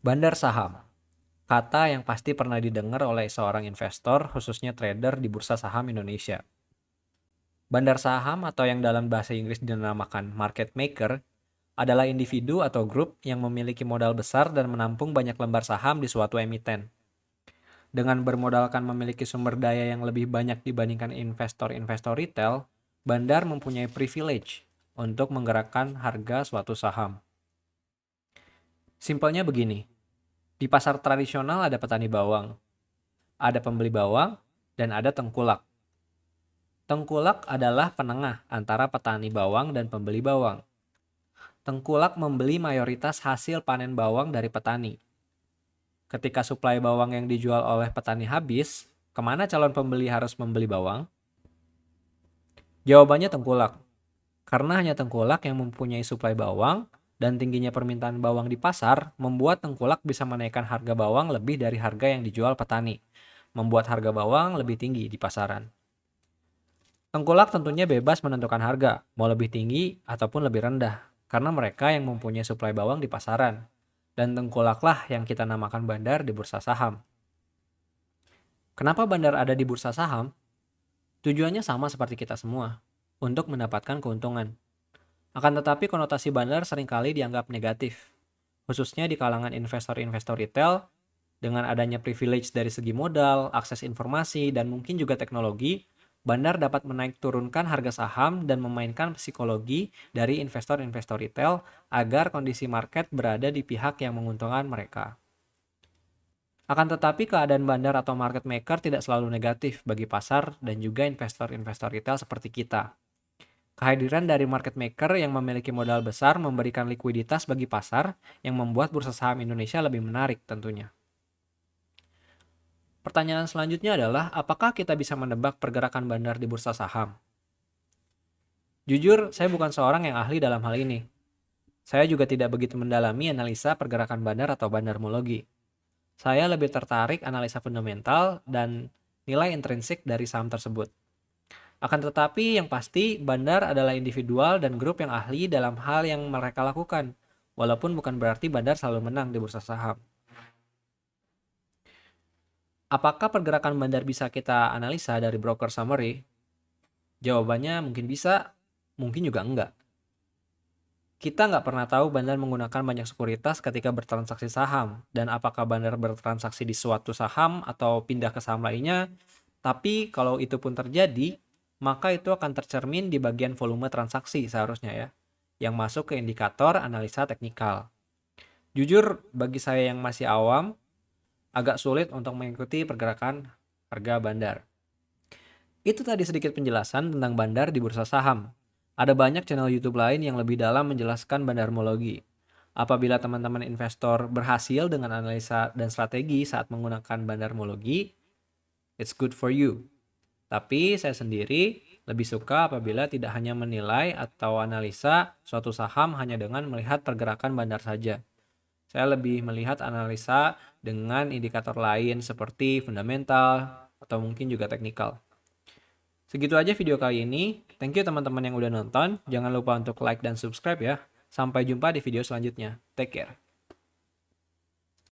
Bandar saham, kata yang pasti pernah didengar oleh seorang investor, khususnya trader di Bursa Saham Indonesia. Bandar saham atau yang dalam bahasa Inggris dinamakan market maker adalah individu atau grup yang memiliki modal besar dan menampung banyak lembar saham di suatu emiten. Dengan bermodalkan memiliki sumber daya yang lebih banyak dibandingkan investor-investor retail, bandar mempunyai privilege untuk menggerakkan harga suatu saham. Simpelnya begini, di pasar tradisional ada petani bawang, ada pembeli bawang, dan ada tengkulak. Tengkulak adalah penengah antara petani bawang dan pembeli bawang. Tengkulak membeli mayoritas hasil panen bawang dari petani. Ketika suplai bawang yang dijual oleh petani habis, kemana calon pembeli harus membeli bawang? Jawabannya tengkulak. Karena hanya tengkulak yang mempunyai suplai bawang dan tingginya permintaan bawang di pasar membuat tengkulak bisa menaikkan harga bawang lebih dari harga yang dijual petani, membuat harga bawang lebih tinggi di pasaran. Tengkulak tentunya bebas menentukan harga, mau lebih tinggi ataupun lebih rendah, karena mereka yang mempunyai suplai bawang di pasaran. Dan tengkulaklah yang kita namakan bandar di bursa saham. Kenapa bandar ada di bursa saham? Tujuannya sama seperti kita semua, untuk mendapatkan keuntungan. Akan tetapi konotasi bandar seringkali dianggap negatif, khususnya di kalangan investor-investor retail. Dengan adanya privilege dari segi modal, akses informasi, dan mungkin juga teknologi, bandar dapat menaik turunkan harga saham dan memainkan psikologi dari investor-investor retail agar kondisi market berada di pihak yang menguntungkan mereka. Akan tetapi keadaan bandar atau market maker tidak selalu negatif bagi pasar dan juga investor-investor retail seperti kita. Kehadiran dari market maker yang memiliki modal besar memberikan likuiditas bagi pasar yang membuat bursa saham Indonesia lebih menarik tentunya. Pertanyaan selanjutnya adalah, apakah kita bisa menebak pergerakan bandar di bursa saham? Jujur, saya bukan seorang yang ahli dalam hal ini. Saya juga tidak begitu mendalami analisa pergerakan bandar atau bandarmologi. Saya lebih tertarik analisa fundamental dan nilai intrinsik dari saham tersebut. Akan tetapi yang pasti bandar adalah individual dan grup yang ahli dalam hal yang mereka lakukan, walaupun bukan berarti bandar selalu menang di bursa saham. Apakah pergerakan bandar bisa kita analisa dari broker summary? Jawabannya mungkin bisa, mungkin juga enggak. Kita nggak pernah tahu bandar menggunakan banyak sekuritas ketika bertransaksi saham, dan apakah bandar bertransaksi di suatu saham atau pindah ke saham lainnya. Tapi kalau itu pun terjadi, maka itu akan tercermin di bagian volume transaksi seharusnya ya, yang masuk ke indikator analisa teknikal. Jujur, bagi saya yang masih awam, agak sulit untuk mengikuti pergerakan harga bandar. Itu tadi sedikit penjelasan tentang bandar di bursa saham. Ada banyak channel YouTube lain yang lebih dalam menjelaskan bandarmologi. Apabila teman-teman investor berhasil dengan analisa dan strategi saat menggunakan bandarmologi, it's good for you. Tapi saya sendiri lebih suka apabila tidak hanya menilai atau analisa suatu saham hanya dengan melihat pergerakan bandar saja. Saya lebih melihat analisa dengan indikator lain seperti fundamental atau mungkin juga teknikal. Segitu aja video kali ini. Thank you teman-teman yang udah nonton. Jangan lupa untuk like dan subscribe ya. Sampai jumpa di video selanjutnya. Take care.